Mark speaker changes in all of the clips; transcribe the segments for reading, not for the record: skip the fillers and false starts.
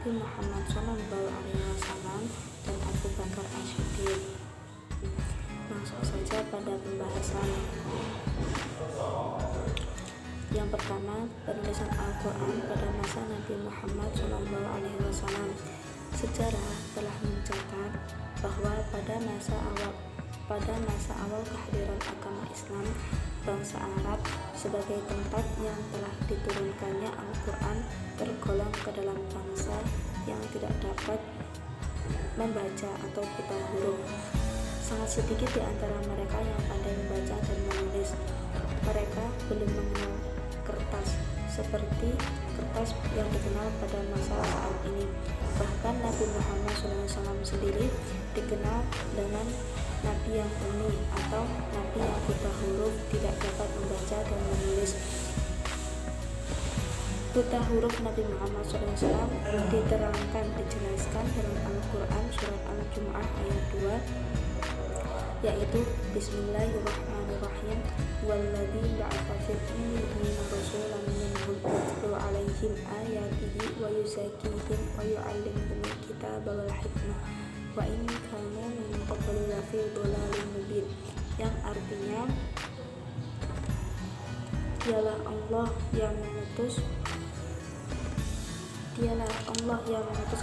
Speaker 1: Nabi Muhammad SAW dan Abu Bakar As-Siddiq. Langsung saja pada pembahasan. Yang pertama, penulisan Al-Quran pada masa Nabi Muhammad SAW. Sejarah telah mencatat bahwa pada masa awal kehadiran agama Islam, bangsa Arab sebagai tempat yang telah diturunkannya Al-Quran tergolong ke dalam bangsa yang tidak dapat membaca atau buta huruf. Sangat sedikit di antara mereka yang pandai membaca dan menulis. Mereka belum mengenal kertas seperti kertas yang dikenal pada masa saat ini. Bahkan Nabi Muhammad SAW sendiri dikenal dengan Nabi yang ummi atau Nabi yang buta huruf, tidak dapat membaca dan menulis. Buta huruf Nabi Muhammad SAW dijelaskan dalam Al-Quran surat Al-Jumu'ah ayat 2, yaitu Bismillahirrahmanirrahim, walladzi ba'atsa fil ummiyyiina rasulan minhum yatlu 'alaihim ayatihi wa yuzakkihim wa yu'allimuhumul kitaba wal hikmah wa in kanu min qablu lafi dhalalin mubin, yang artinya dialah Allah yang mengutus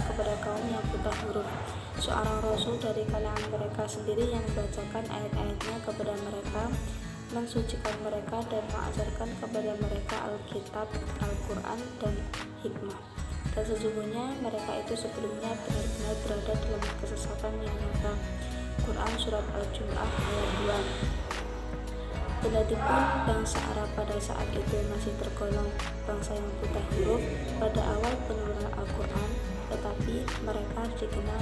Speaker 1: kepada kaum yang buta huruf seorang rasul dari kalangan mereka sendiri yang membacakan ayat-ayatnya kepada mereka, mensucikan mereka dan mengajarkan kepada mereka Alkitab, Al-Quran dan hikmah. Dan sesungguhnya mereka itu sebelumnya benar-benar berada dalam kesesatan yang nyata. Quran surat Al-Jumu'ah ayat 2. Kendatipun bangsa Arab pada saat itu masih tergolong bangsa yang buta huruf pada awal penurunan Al-Quran, tetapi mereka dikenal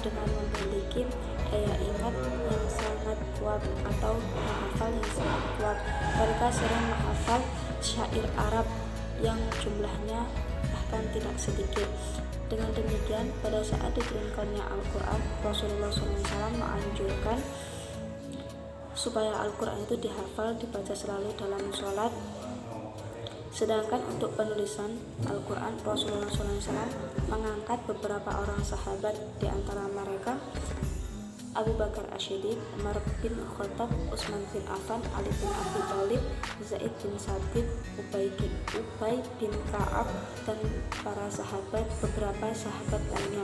Speaker 1: dengan memiliki daya ingat yang sangat kuat atau menghafal yang sangat kuat. Mereka sering menghafal syair Arab yang jumlahnya bahkan tidak sedikit. Dengan demikian, pada saat diturunkannya Al-Quran, Rasulullah SAW menganjurkan supaya Al-Quran itu dihafal, dibaca selalu dalam sholat. Sedangkan untuk penulisan Al-Quran, Rasulullah SAW mengangkat beberapa orang sahabat, di antara mereka Abu Bakar As-Siddiq, Umar bin Khattab, Utsman bin Affan, Ali bin Abi Thalib, Zaid bin Sabit, Ubay bin Ka'ab, dan para beberapa sahabat lainnya.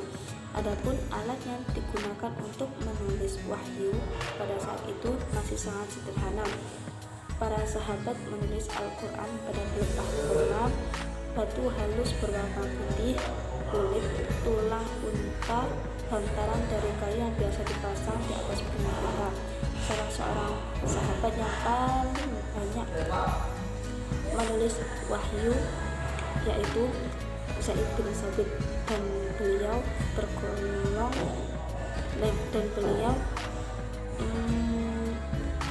Speaker 1: Adapun alat yang digunakan untuk menulis wahyu pada saat itu masih sangat sederhana. Para sahabat menulis Al-Quran pada pelepah kurma, batu halus berwarna putih, kulit, tulang unta, bantaran dari kayu yang biasa dipasang di atas pundak unta. Salah seorang sahabat yang paling banyak menulis wahyu yaitu Zaid bin Sabit, dan beliau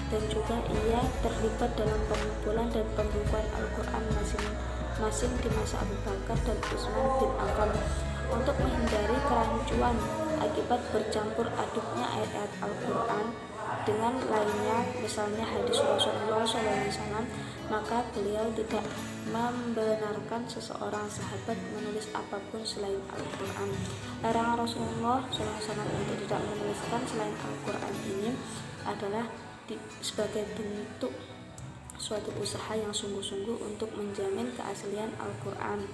Speaker 1: dan juga ia terlibat dalam pengumpulan dan pembukuan Al-Quran masing-masing di masa Abu Bakar dan Utsman bin Affan. Untuk menghindari kerancuan akibat bercampur aduknya ayat-ayat Al-Quran dengan lainnya, misalnya hadis Rasulullah SAW, maka beliau tidak membenarkan seseorang sahabat menulis apapun selain Al-Quran. Larangan Rasulullah SAW untuk tidak menuliskan selain Al-Quran ini adalah sebagai bentuk suatu usaha yang sungguh-sungguh untuk menjamin keaslian Al-Quran.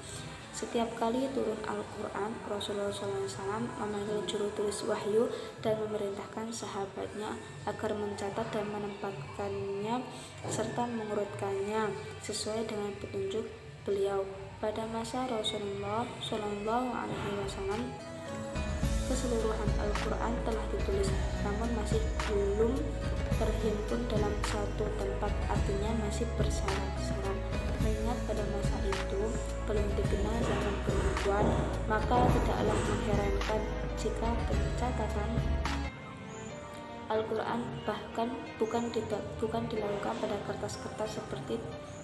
Speaker 1: Setiap kali turun Al-Quran, Rasulullah SAW memanggil juru tulis wahyu dan memerintahkan sahabatnya agar mencatat dan menempatkannya serta mengurutkannya sesuai dengan petunjuk beliau. Pada masa Rasulullah SAW, keseluruhan Al-Quran telah ditulis, namun masih belum terhimpun dalam satu tempat, artinya masih bersarang-sarang. Mengingat pada masa itu belum dikenal zaman pembukuan, maka tidaklah mengherankan jika pencatatan Al-Quran bahkan bukan dilakukan pada kertas-kertas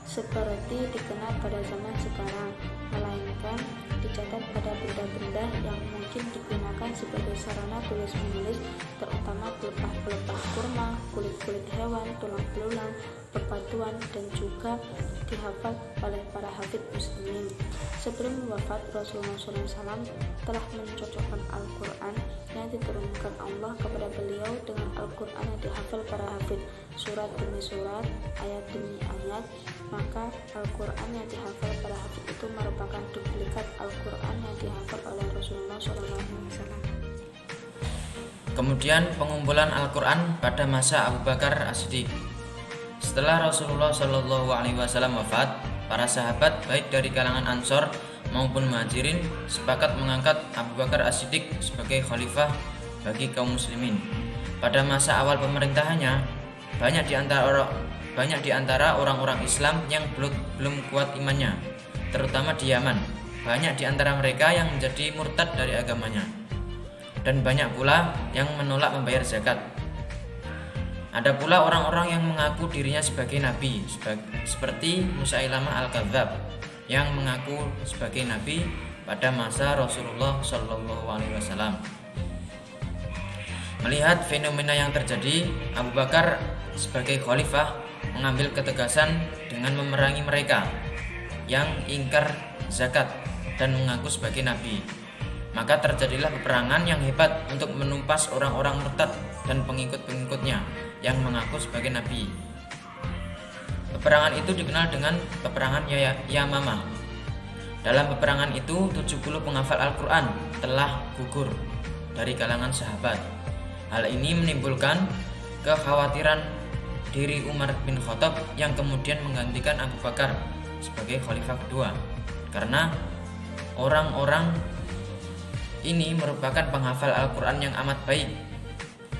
Speaker 1: seperti dikenal pada zaman sekarang, melainkan dicatat pada benda-benda yang mungkin digunakan sebagai sarana tulis-menulis, terutama pelepah-pelepah kurma, kulit-kulit hewan, tulang belulang, bebatuan, dan juga dihafal oleh para hafid muslimin. Sebelum wafat, Rasulullah SAW telah mencocokkan Al-Quran yang diturunkan Allah kepada beliau dengan Al-Quran yang dihafal para hafid, surat demi surat, ayat demi ayat. Maka Al-Quran yang dihafal para hafid itu merupakan duplikat Al-Quran yang dihafal oleh Rasulullah SAW.
Speaker 2: Kemudian pengumpulan Al-Quran pada masa Abu Bakar As-Siddiq. Setelah Rasulullah SAW wafat, para sahabat baik dari kalangan Ansor maupun Muhajirin sepakat mengangkat Abu Bakar As-Siddiq sebagai khalifah bagi kaum muslimin. Pada masa awal pemerintahannya, banyak di antara orang-orang Islam yang belum kuat imannya, terutama di Yaman. Banyak di antara mereka yang menjadi murtad dari agamanya, dan banyak pula yang menolak membayar zakat. Ada pula orang-orang yang mengaku dirinya sebagai nabi, seperti Musailamah Al-Kadzab yang mengaku sebagai nabi pada masa Rasulullah SAW. Melihat fenomena yang terjadi, Abu Bakar sebagai khalifah mengambil ketegasan dengan memerangi mereka yang ingkar zakat dan mengaku sebagai nabi. Maka terjadilah peperangan yang hebat untuk menumpas orang-orang murtad dan pengikut-pengikutnya yang mengaku sebagai nabi. Peperangan itu dikenal dengan peperangan Yamamah. Dalam peperangan itu 70 penghafal Al-Quran telah gugur dari kalangan sahabat. Hal ini menimbulkan kekhawatiran diri Umar bin Khattab yang kemudian menggantikan Abu Bakar sebagai khalifah kedua, karena orang-orang ini merupakan penghafal Al-Quran yang amat baik.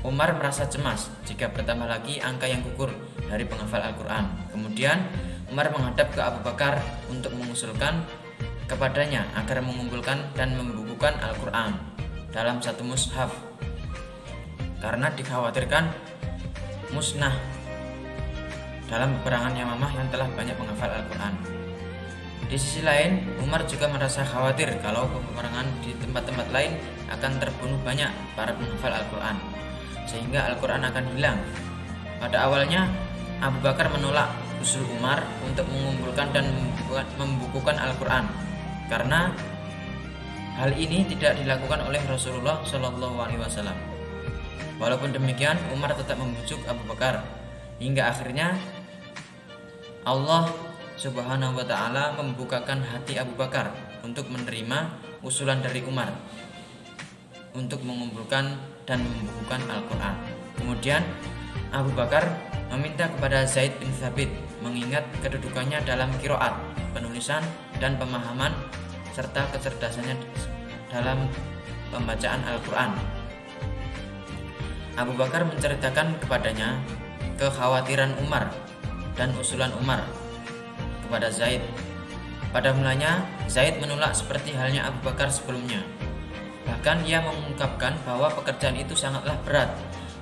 Speaker 2: Umar merasa cemas jika bertambah lagi angka yang gugur dari penghafal Al-Quran. Kemudian Umar menghadap ke Abu Bakar untuk mengusulkan kepadanya agar mengumpulkan dan membukukan Al-Quran dalam satu mushaf, karena dikhawatirkan musnah dalam peperangan Yamamah yang telah banyak menghafal Al-Quran. Di sisi lain, Umar juga merasa khawatir kalau peperangan di tempat-tempat lain akan terbunuh banyak para penghafal Al-Quran, sehingga Al-Quran akan hilang. Pada awalnya, Abu Bakar menolak usul Umar untuk mengumpulkan dan membukukan Al-Quran, karena hal ini tidak dilakukan oleh Rasulullah SAW. Walaupun demikian, Umar tetap membujuk Abu Bakar, hingga akhirnya Allah Subhanahu wa ta'ala membukakan hati Abu Bakar untuk menerima usulan dari Umar untuk mengumpulkan dan membukukan Al-Quran. Kemudian Abu Bakar meminta kepada Zaid bin Thabit, mengingat kedudukannya dalam qiraat, penulisan dan pemahaman, serta kecerdasannya dalam pembacaan Al-Quran. Abu Bakar menceritakan kepadanya kekhawatiran Umar dan usulan Umar kepada Zaid. Pada mulanya, Zaid menolak seperti halnya Abu Bakar sebelumnya. Bahkan ia mengungkapkan bahwa pekerjaan itu sangatlah berat,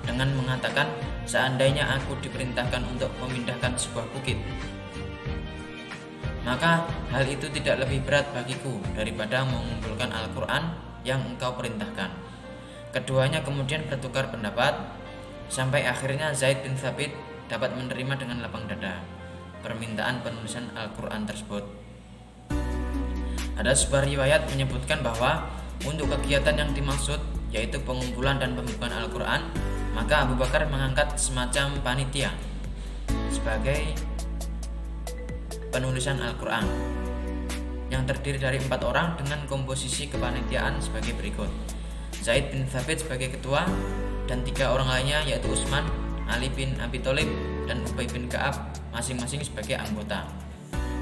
Speaker 2: dengan mengatakan, seandainya aku diperintahkan untuk memindahkan sebuah bukit, maka hal itu tidak lebih berat bagiku daripada mengumpulkan Al-Quran yang engkau perintahkan. Keduanya kemudian bertukar pendapat, sampai akhirnya Zaid bin Thabit dapat menerima dengan lapang dada permintaan penulisan Al-Quran tersebut. Ada sebuah riwayat menyebutkan bahwa untuk kegiatan yang dimaksud, yaitu pengumpulan dan pembukaan Al-Quran, maka Abu Bakar mengangkat semacam panitia sebagai penulisan Al-Quran yang terdiri dari 4 orang dengan komposisi kepanitiaan sebagai berikut: Zaid bin Thabit sebagai ketua dan 3 orang lainnya, yaitu Utsman, Ali bin Abi Thalib, dan Ubay bin Ka'ab, masing-masing sebagai anggota.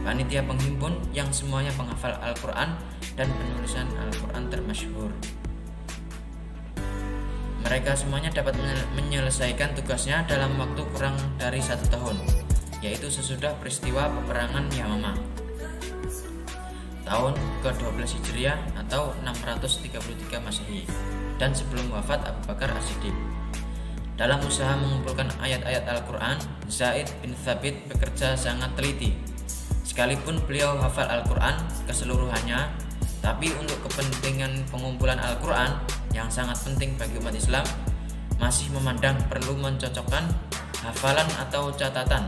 Speaker 2: Panitia penghimpun yang semuanya penghafal Al-Quran dan penulisan Al-Quran termasyhur. Mereka semuanya dapat menyelesaikan tugasnya dalam waktu kurang dari 1 tahun, yaitu sesudah peristiwa peperangan Yamamah tahun ke-12 Hijriah atau 633 Masehi, dan sebelum wafat Abu Bakar As-Siddiq. Dalam usaha mengumpulkan ayat-ayat Al-Quran, Zaid bin Thabit bekerja sangat teliti Sekalipun beliau hafal Al-Quran keseluruhannya, tapi untuk kepentingan pengumpulan Al-Quran yang sangat penting bagi umat Islam, masih memandang perlu mencocokkan hafalan atau catatan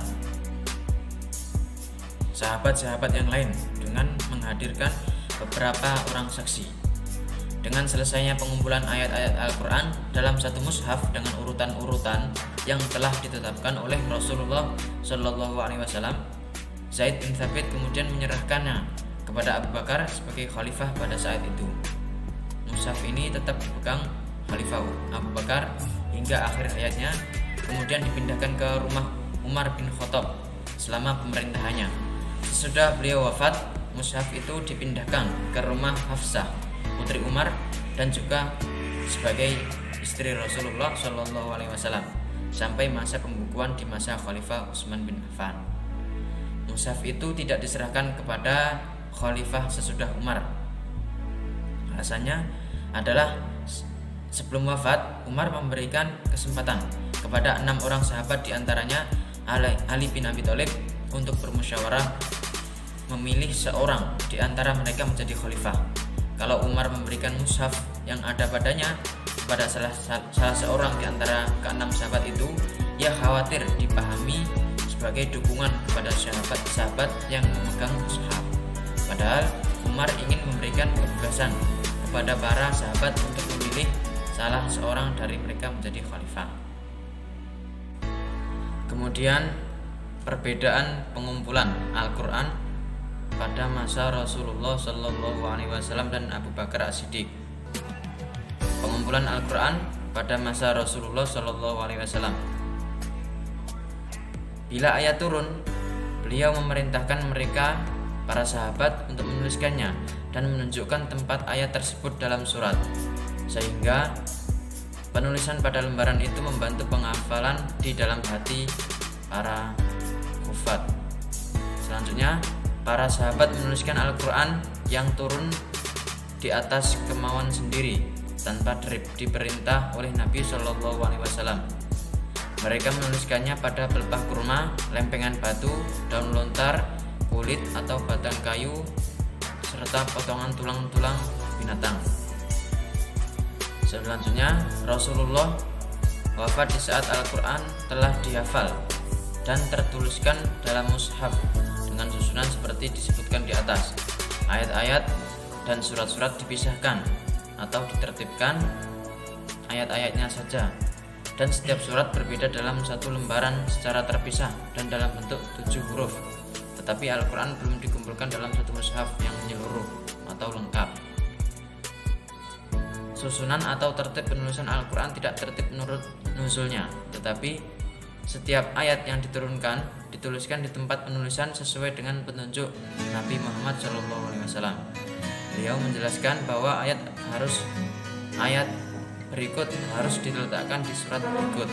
Speaker 2: sahabat-sahabat yang lain dengan menghadirkan beberapa orang saksi. Dengan selesainya pengumpulan ayat-ayat Al-Quran dalam satu mushaf dengan urutan-urutan yang telah ditetapkan oleh Rasulullah Shallallahu Alaihi Wasallam, Zaid bin Thabit kemudian menyerahkannya kepada Abu Bakar sebagai khalifah pada saat itu. Mushaf ini tetap dipegang Khalifah Abu Bakar hingga akhir hayatnya, kemudian dipindahkan ke rumah Umar bin Khattab selama pemerintahannya. Sesudah beliau wafat, mushaf itu dipindahkan ke rumah Hafsah, putri Umar, dan juga sebagai istri Rasulullah Shallallahu Alaihi Wasallam sampai masa pembukuan di masa Khalifah Utsman bin Affan. Mushaf itu tidak diserahkan kepada Khalifah sesudah Umar. Alasannya adalah sebelum wafat, Umar memberikan kesempatan kepada 6 orang sahabat, diantaranya Ali bin Abi Thalib, untuk bermusyawarah memilih seorang di antara mereka menjadi khalifah. Kalau Umar memberikan mushaf yang ada padanya kepada salah seorang di antara ke-6 sahabat itu, ia khawatir dipahami sebagai dukungan kepada sahabat-sahabat yang memegang mushaf. Padahal Umar ingin memberikan kebebasan kepada para sahabat untuk memilih salah seorang dari mereka menjadi khalifah. Kemudian perbedaan pengumpulan Al-Quran pada masa Rasulullah Shallallahu Alaihi Wasallam dan Abu Bakar As-Siddiq. Pengumpulan Al-Quran pada masa Rasulullah Shallallahu Alaihi Wasallam. Bila ayat turun, beliau memerintahkan mereka, para sahabat, untuk menuliskannya dan menunjukkan tempat ayat tersebut dalam surat, sehingga penulisan pada lembaran itu membantu penghafalan di dalam hati para hufat. Selanjutnya, para sahabat menuliskan Al-Quran yang turun di atas kemauan sendiri tanpa diperintah oleh Nabi Shallallahu Alaihi Wasallam. Mereka menuliskannya pada pelepah kurma, lempengan batu, daun lontar, kulit atau batang kayu, serta potongan tulang-tulang binatang. Selanjutnya, Rasulullah wafat di saat Al-Quran telah dihafal dan tertuliskan dalam mushaf dengan susunan seperti disebutkan di atas. Ayat-ayat dan surat-surat dipisahkan atau ditertibkan ayat-ayatnya saja, dan setiap surat berbeda dalam satu lembaran secara terpisah dan dalam bentuk 7 huruf. Tetapi Al-Quran belum dikumpulkan dalam satu mushaf yang menyeluruh atau lengkap. Susunan atau tertib penulisan Al-Quran tidak tertib menurut nuzulnya, tetapi setiap ayat yang diturunkan dituliskan di tempat penulisan sesuai dengan petunjuk Nabi Muhammad SAW. Beliau menjelaskan bahwa ayat berikut harus diletakkan di surat berikut.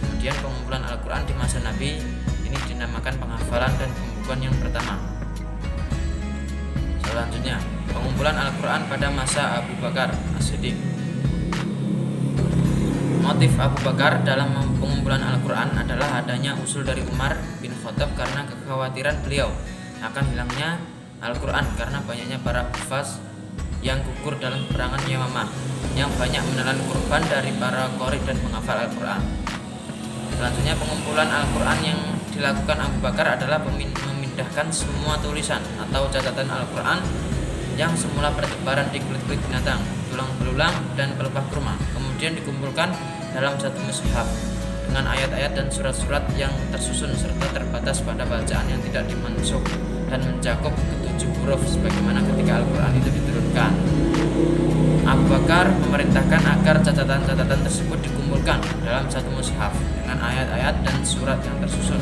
Speaker 2: Kemudian pengumpulan Al-Quran di masa Nabi ini dinamakan penghafalan dan pembukuan yang pertama. Selanjutnya, pengumpulan Al-Quran pada masa Abu Bakar As-Siddiq. Motif Abu Bakar dalam pengumpulan Al-Quran adalah adanya usul dari Umar bin Khattab karena kekhawatiran beliau akan hilangnya Al-Quran karena banyaknya para hufaz yang gugur dalam peperangan Yamamah yang banyak menelan korban dari para qori dan penghafal Al-Quran. Selanjutnya, pengumpulan Al-Quran yang dilakukan Abu Bakar adalah memindahkan semua tulisan atau catatan Al-Quran yang semula bertebaran di kulit-kulit binatang, tulang belulang, dan pelepah kurma, kemudian dikumpulkan dalam satu mushaf dengan ayat-ayat dan surat-surat yang tersusun serta terbatas pada bacaan yang tidak dimansukh dan mencakup ke-7 huruf sebagaimana ketika Al-Quran itu diturunkan. Abu Bakar memerintahkan agar catatan-catatan tersebut dikumpulkan dalam satu mushaf dengan ayat-ayat dan surat yang tersusun.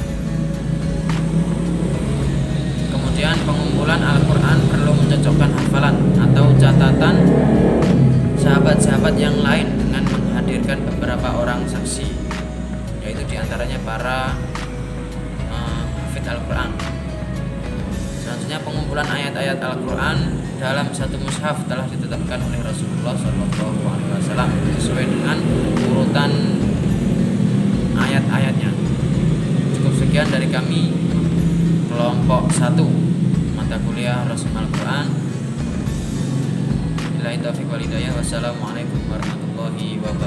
Speaker 2: Kemudian pengumpulan Al-Quran perlu mencocokkan hafalan atau catatan sahabat-sahabat yang lain dengan menghadirkan beberapa orang saksi, yaitu diantaranya para hafidz Al-Quran. Selanjutnya, pengumpulan ayat-ayat Al-Quran dalam satu mushaf telah ditetapkan oleh Rasulullah SAW sesuai dengan urutan ayat-ayatnya. Cukup sekian dari kami. kelompok 1 mata kuliah Rasul Al-Quran. Billahi taufiq wal hidayah. Wassalamualaikum warahmatullahi wabarakatuh.